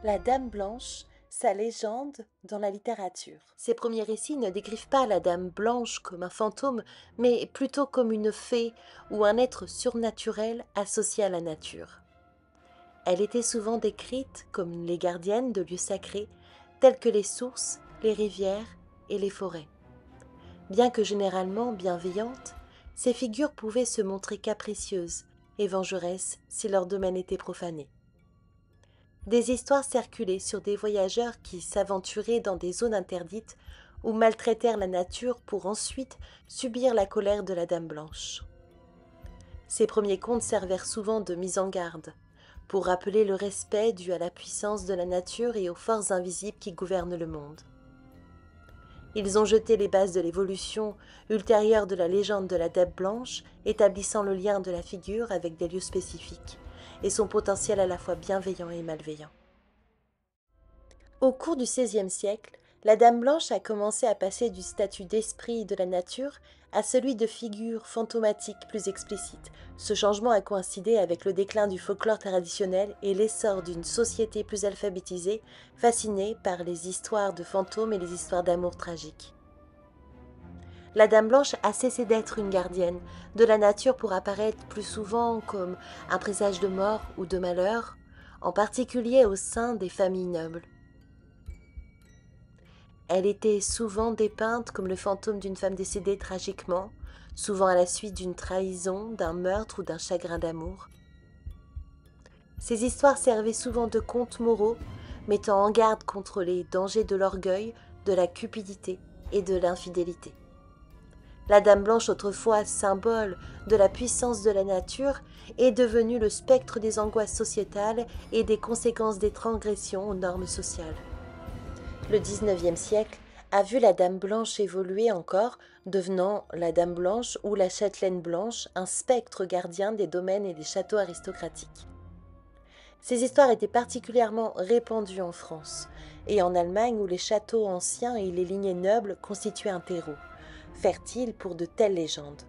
La Dame Blanche, sa légende dans la littérature. Ces premiers récits ne décrivent pas la Dame Blanche comme un fantôme, mais plutôt comme une fée ou un être surnaturel associé à la nature. Elle était souvent décrite comme les gardiennes de lieux sacrés, tels que les sources, les rivières et les forêts. Bien que généralement bienveillantes, ces figures pouvaient se montrer capricieuses et vengeresses si leur domaine était profané. Des histoires circulaient sur des voyageurs qui s'aventuraient dans des zones interdites ou maltraitèrent la nature pour ensuite subir la colère de la Dame Blanche. Ces premiers contes servirent souvent de mise en garde, pour rappeler le respect dû à la puissance de la nature et aux forces invisibles qui gouvernent le monde. Ils ont jeté les bases de l'évolution ultérieure de la légende de la Dame Blanche, établissant le lien de la figure avec des lieux spécifiques, et son potentiel à la fois bienveillant et malveillant. Au cours du XVIe siècle, la Dame Blanche a commencé à passer du statut d'esprit de la nature à celui de figure fantomatique plus explicite. Ce changement a coïncidé avec le déclin du folklore traditionnel et l'essor d'une société plus alphabétisée, fascinée par les histoires de fantômes et les histoires d'amour tragiques. La Dame Blanche a cessé d'être une gardienne de la nature pour apparaître plus souvent comme un présage de mort ou de malheur, en particulier au sein des familles nobles. Elle était souvent dépeinte comme le fantôme d'une femme décédée tragiquement, souvent à la suite d'une trahison, d'un meurtre ou d'un chagrin d'amour. Ces histoires servaient souvent de contes moraux, mettant en garde contre les dangers de l'orgueil, de la cupidité et de l'infidélité. La Dame Blanche, autrefois symbole de la puissance de la nature, est devenue le spectre des angoisses sociétales et des conséquences des transgressions aux normes sociales. Le XIXe siècle a vu la Dame Blanche évoluer encore, devenant la Dame Blanche ou la Châtelaine Blanche, un spectre gardien des domaines et des châteaux aristocratiques. Ces histoires étaient particulièrement répandues en France et en Allemagne où les châteaux anciens et les lignées nobles constituaient un terreau, fertile pour de telles légendes.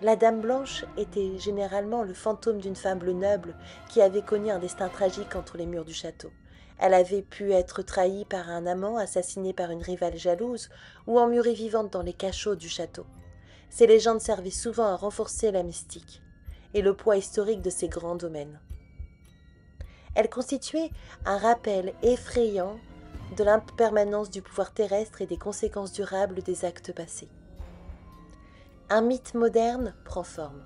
La Dame Blanche était généralement le fantôme d'une femme noble qui avait connu un destin tragique entre les murs du château. Elle avait pu être trahie par un amant, assassinée par une rivale jalouse ou emmurée vivante dans les cachots du château. Ces légendes servaient souvent à renforcer la mystique et le poids historique de ces grands domaines. Elles constituaient un rappel effrayant de l'impermanence du pouvoir terrestre et des conséquences durables des actes passés. Un mythe moderne prend forme.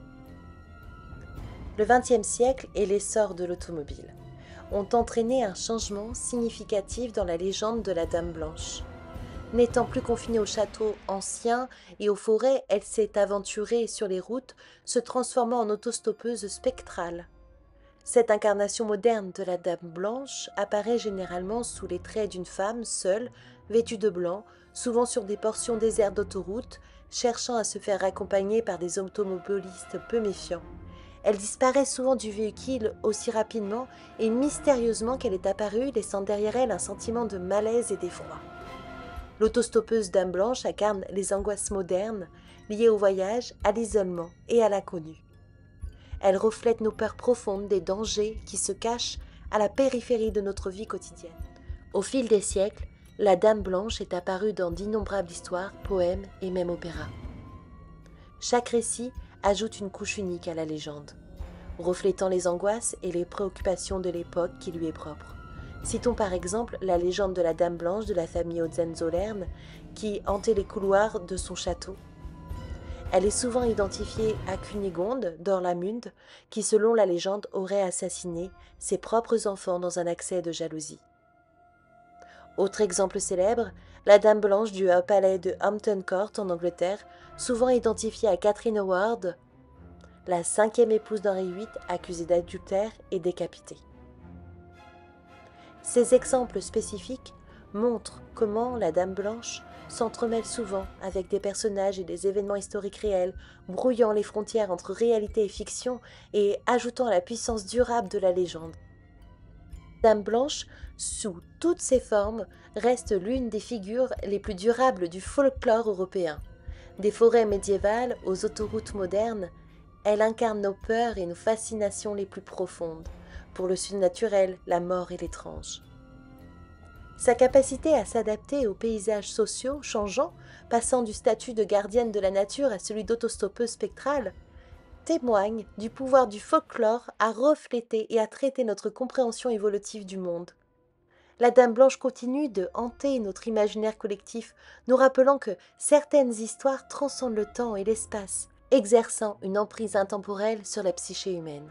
Le XXe siècle et l'essor de l'automobile ont entraîné un changement significatif dans la légende de la Dame Blanche. N'étant plus confinée aux châteaux anciens et aux forêts, elle s'est aventurée sur les routes, se transformant en autostoppeuse spectrale. Cette incarnation moderne de la Dame Blanche apparaît généralement sous les traits d'une femme seule, vêtue de blanc, souvent sur des portions désertes d'autoroute, cherchant à se faire accompagner par des automobilistes peu méfiants. Elle disparaît souvent du véhicule aussi rapidement et mystérieusement qu'elle est apparue, laissant derrière elle un sentiment de malaise et d'effroi. L'autostoppeuse Dame Blanche incarne les angoisses modernes liées au voyage, à l'isolement et à l'inconnu. Elle reflète nos peurs profondes des dangers qui se cachent à la périphérie de notre vie quotidienne. Au fil des siècles, la Dame Blanche est apparue dans d'innombrables histoires, poèmes et même opéras. Chaque récit ajoute une couche unique à la légende, reflétant les angoisses et les préoccupations de l'époque qui lui est propre. Citons par exemple la légende de la Dame Blanche de la famille Hohenzollern qui hantait les couloirs de son château. Elle est souvent identifiée à Cunégonde d'Orlamünde qui, selon la légende, aurait assassiné ses propres enfants dans un accès de jalousie. Autre exemple célèbre, la Dame Blanche du palais de Hampton Court en Angleterre, souvent identifiée à Catherine Howard, la cinquième épouse d'Henri VIII, accusée d'adultère et décapitée. Ces exemples spécifiques montrent comment la Dame Blanche s'entremêle souvent avec des personnages et des événements historiques réels, brouillant les frontières entre réalité et fiction et ajoutant à la puissance durable de la légende. Dame Blanche, sous toutes ses formes, reste l'une des figures les plus durables du folklore européen. Des forêts médiévales aux autoroutes modernes, elle incarne nos peurs et nos fascinations les plus profondes, pour le surnaturel, la mort et l'étrange. Sa capacité à s'adapter aux paysages sociaux changeants, passant du statut de gardienne de la nature à celui d'autostoppeuse spectrale, témoigne du pouvoir du folklore à refléter et à traiter notre compréhension évolutive du monde. La Dame Blanche continue de hanter notre imaginaire collectif, nous rappelant que certaines histoires transcendent le temps et l'espace, exerçant une emprise intemporelle sur la psyché humaine.